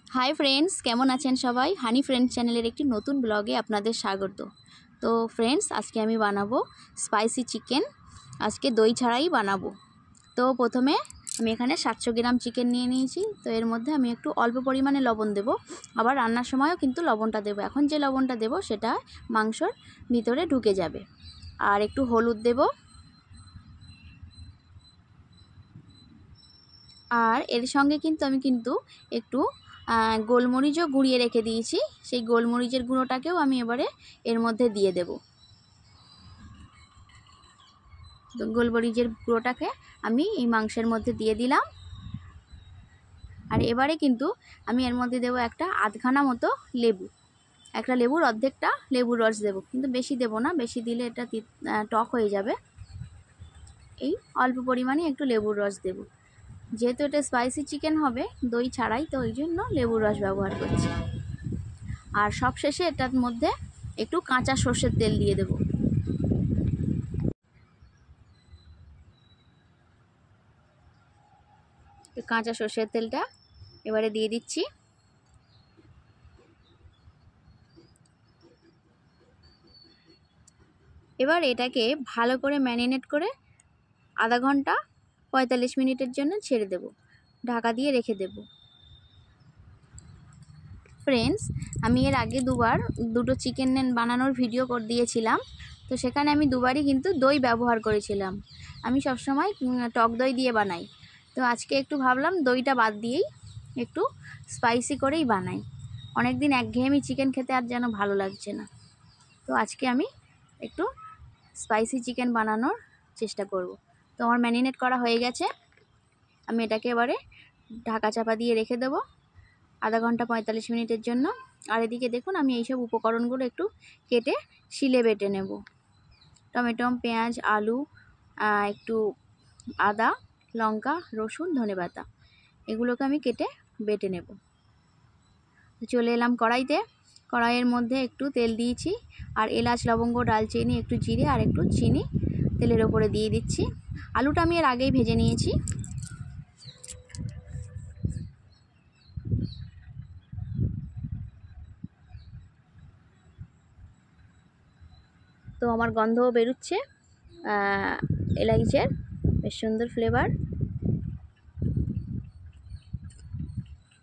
Hi friends केमन आছেন सबाई हानी friends channel एक नतून ब्लगे आपनादेर स्वागत। तो फ्रेंड्स आज के आमी बानाबो स्पाइसी चिकेन। आज के दई छाड़ाई बानाबो। तो प्रथमे आमी एखाने 700 ग्राम चिकेन निये निয়েছি। तो एर मध्य आमी एकटू अल्प परिमाणे लवण देब, आबार रान्नार समयो किन्तु लवणटा देब। एखन जे लवणटा देब सेटा मांसर भितरे ढुके जाबे। आर एकटू हलुद देब, और एर संगे किन्तु आमी किन्तु एकटू गोलमरिचो गुड़िए रेखे दिएछि। सेई गोलमरिचेर गुঁড়োटाकेও आमी एबारे एर मध्य दिए देब। तो गोलमरिचेर गुঁড়োटाके आमी एई मांसेर मध्य दिए दिलाम। और एबारे किन्तु आमी एर मध्य देब एकटा आधखाना मतो लेबू, एकटा लेबुर अर्धेकटा लेबुर रस देब, किन्तु बेशी देब ना, बेशी दिले एटा टक हये जाबे। एई अल्प परिमाणे एकटू लेबुर रस देब। जेहेतु এটা स्पाइसी चिकेन হবে দই ছাড়াই, তো এই জন্য লেবুর রস ব্যবহার করছি। আর সবশেষে এটার মধ্যে একটু কাঁচা সরষের তেল দিয়ে দেব। কাঁচা সরষের তেলটা এবারে দিয়ে দিচ্ছি। এবার এটাকে ভালো করে ম্যারিনেট করে আধা ঘন্টা 45 মিনিটের জন্য ছেড়ে দেব, ঢাকা দিয়ে রেখে দেব। फ्रेंड्स আমি এর আগে দুটো চিকেন বানানোর ভিডিও করে দিয়েছিলাম। তো সেখানে আমি দুবারই কিন্তু দই ব্যবহার করেছিলাম। আমি সব সময় টক দই দিয়ে বানাই। তো আজকে একটু ভাবলাম দইটা বাদ দিয়েই একটু স্পাইসি করেই বানাই। অনেক দিন একঘেয়েমি চিকেন খেতে আর যেন ভালো লাগছে না। তো আজকে আমি একটু স্পাইসি চিকেন বানানোর চেষ্টা করব। তো আমার ম্যারিনেট করা হয়ে গেছে, আমি এটাকে এবারে ঢাকা চাপা দিয়ে রেখে দেব আধা ঘন্টা 45 মিনিটের জন্য। আর এদিকে দেখুন আমি এই সব উপকরণগুলো একটু কেটে শিলে বেটে নেব। টমেটো, পেঁয়াজ, আলু, একটু আদা, লঙ্কা, রসুন, ধনেপাতা, এগুলোকে আমি কেটে বেটে নেব। চলে এলাম কড়াইতে। কড়াইয়ের মধ্যে একটু তেল দিয়েছি, আর এলাচ, লবঙ্গ, ডালচিনি, একটু জিরে আর একটু চিনি তেলের ওপরে দিয়ে দিচ্ছি। আলুটা আমি এর আগেই ভেজে নিয়েছি। তো আমার গন্ধও বেরোচ্ছে এলাইচের, বেশ সুন্দর ফ্লেভার।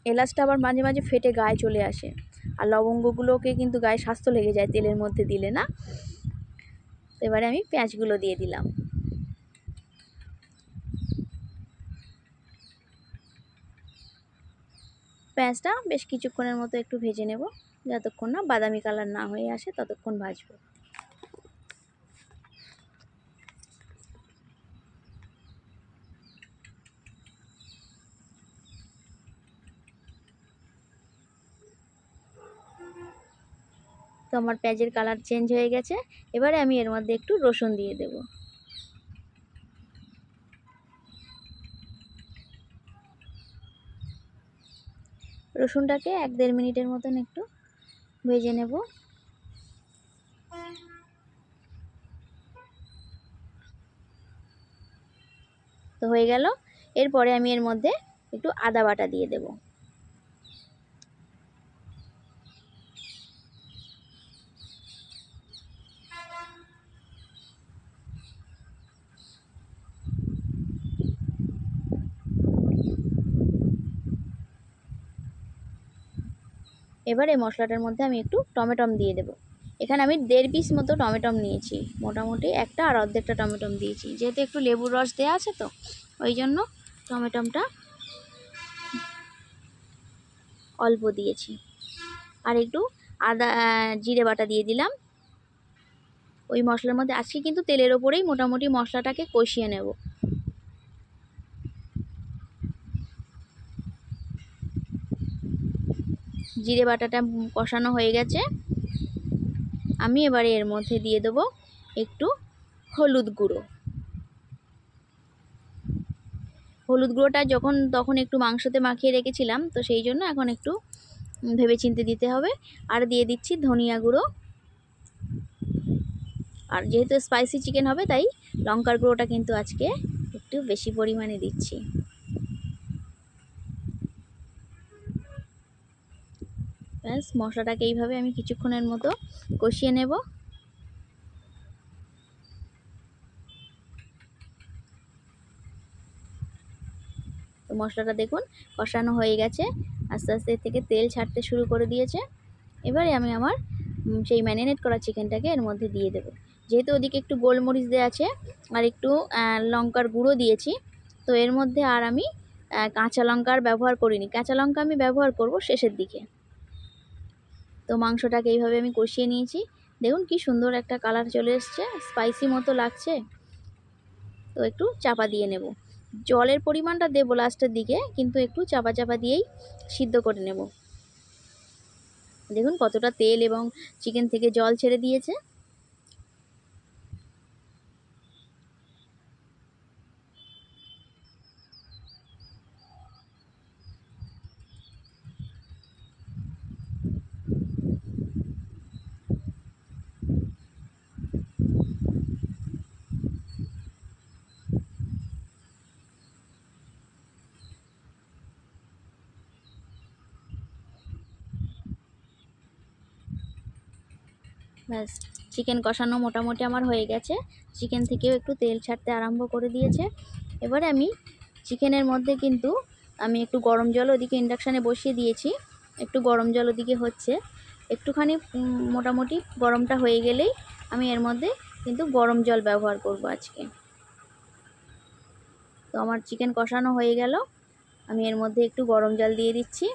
এলাচটা আবার মাঝে মাঝে ফেটে গায়ে চলে আসে, আর লবঙ্গগুলোকে কিন্তু গায়ে স্বাস্থ্য লেগে যায় তেলের মধ্যে দিলে না। এবারে আমি পেঁয়াজগুলো দিয়ে দিলাম। পেঁয়াজটা বেশ কিছুক্ষণের মতো একটু ভেজে নেব, যতক্ষণ না বাদামি কালার না হয়ে আসে ততক্ষণ ভাজবো। তো আমার পেঁয়াজের কালার চেঞ্জ হয়ে গেছে। এবারে আমি এর মধ্যে একটু রসুন দিয়ে দেব। রসুনটাকে 1-1.5 মিনিটের মতন একটু ভেজে নেব। তো হয়ে গেল। এরপরে আমি এর মধ্যে একটু আদা বাটা দিয়ে দেব। এবারে মশলাটার মধ্যে আমি একটু টমেটম দিয়ে দেব। এখানে আমি 1.5 পিস মতো টমেটম নিয়েছি, মোটামুটি একটা আর অর্ধেকটা টমেটম দিয়েছি। যেহেতু একটু লেবুর রস দেওয়া আছে তো ওই জন্য টমেটমটা অল্প দিয়েছি। আর একটু আদা জিরে বাটা দিয়ে দিলাম ওই মশলার মধ্যে। আজকে কিন্তু তেলের ওপরেই মোটামুটি মশলাটাকে কষিয়ে নেব। জিরে বাটাটা কষানো হয়ে গেছে। আমি এবারে এর মধ্যে দিয়ে দেব একটু হলুদ গুঁড়ো। হলুদ গুঁড়োটা তখন একটু মাংসতে মাখিয়ে রেখেছিলাম, তো সেই জন্য এখন একটু ভেবেচিন্তে দিতে হবে। আর দিয়ে দিচ্ছি ধনিয়া গুঁড়ো। আর যেহেতু স্পাইসি চিকেন হবে তাই লঙ্কার গুঁড়োটা কিন্তু আজকে একটু বেশি পরিমাণে দিচ্ছি। ব্যাস মশলাটাকে এইভাবে আমি কিছুক্ষণের মতো কষিয়ে নেব। তো মশলাটা দেখুন কষানো হয়ে গেছে, আস্তে আস্তে এর থেকে তেল ছাড়তে শুরু করে দিয়েছে। এবারে আমি আমার সেই ম্যারিনেট করা চিকেনটাকে এর মধ্যে দিয়ে দেবো। যেহেতু ওদিকে একটু গোলমরিচ দেওয়া আছে আর একটু লঙ্কার গুঁড়ো দিয়েছি, তো এর মধ্যে আর আমি কাঁচা লঙ্কার ব্যবহার করিনি। কাঁচা লঙ্কা আমি ব্যবহার করব শেষের দিকে। তো মাংসটাকে এইভাবে আমি কষিয়ে নিয়েছি। দেখুন কি সুন্দর একটা কালার চলে এসছে, স্পাইসি মতো লাগছে। তো একটু চাপা দিয়ে নেব। জলের পরিমাণটা দেবো লাস্টের দিকে, কিন্তু একটু চাপা চাপা দিয়েই সিদ্ধ করে নেব। দেখুন কতটা তেল এবং চিকেন থেকে জল ছেড়ে দিয়েছে। ব্যাস চিকেন কষানো মোটামুটি আমার হয়ে গেছে। চিকেন থেকেও একটু তেল ছাড়তে আরম্ভ করে দিয়েছে। এবারে আমি চিকেনের মধ্যে কিন্তু আমি একটু গরম জল ওদিকে ইন্ডাকশানে বসিয়ে দিয়েছি। একটু গরম জল ওদিকে হচ্ছে, একটুখানি মোটামুটি গরমটা হয়ে গেলেই আমি এর মধ্যে কিন্তু গরম জল ব্যবহার করব আজকে। তো আমার চিকেন কষানো হয়ে গেল, আমি এর মধ্যে একটু গরম জল দিয়ে দিচ্ছি।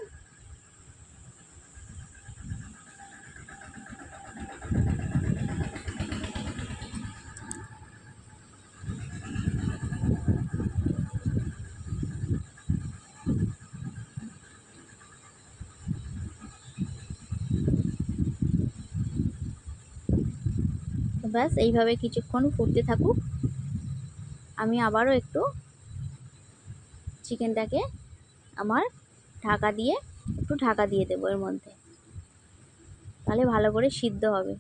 ব্যাস এইভাবে কিছুক্ষণ ফুটতে থাকুক। আমি আবারও একটু চিকেনটাকে আমার ঢাকা দিয়ে দেবো এর মধ্যে, তাহলে ভালো করে সিদ্ধ হবে।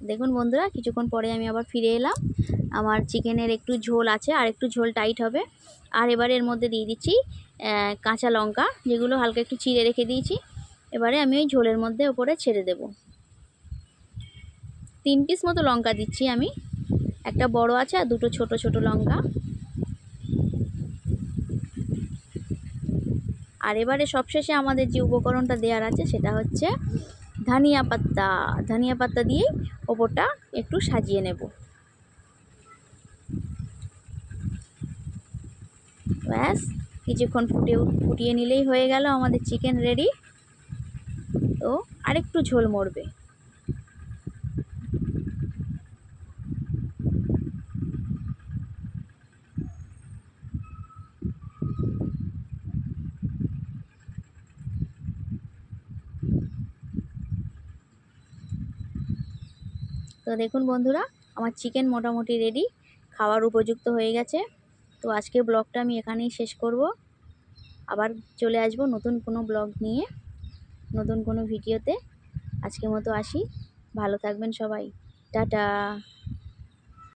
দেখুন বন্ধুরা, কিছুক্ষণ পরে আমি আবার ফিরে এলাম। আমার চিকেনের একটু ঝোল আছে, আর একটু ঝোল টাইট হবে। আর এবারে এর মধ্যে দিয়ে দিচ্ছি কাঁচা লঙ্কা, যেগুলো হালকা একটু চিড়ে রেখে দিয়েছি। এবারে আমি ওই ঝোলের মধ্যে ওপরে ছেড়ে দেব। 3 পিস মতো লঙ্কা দিচ্ছি আমি, একটা বড় আছে আর দুটো ছোট ছোট লঙ্কা। আর এবারে সবশেষে আমাদের যে উপকরণটা দেওয়ার আছে সেটা হচ্ছে ধনিয়া পাতা। ধনিয়া পাতা দিয়েই ওপরটা একটু সাজিয়ে নেব। ব্যাস কিছুক্ষণ ফুটিয়ে নিলেই হয়ে গেল আমাদের চিকেন রেডি। তো আরেকটু ঝোল মরবে। তো দেখুন বন্ধুরা, আমার চিকেন মোটামুটি রেডি, খাওয়ার উপযুক্ত হয়ে গেছে। তো আজকের ব্লগটা আমি এখানেই শেষ করব। আবার চলে আসব নতুন কোনো ব্লগ নিয়ে, নতুন কোনো ভিডিওতে। আজকের মতো আসি, ভালো থাকবেন সবাই, টাটা।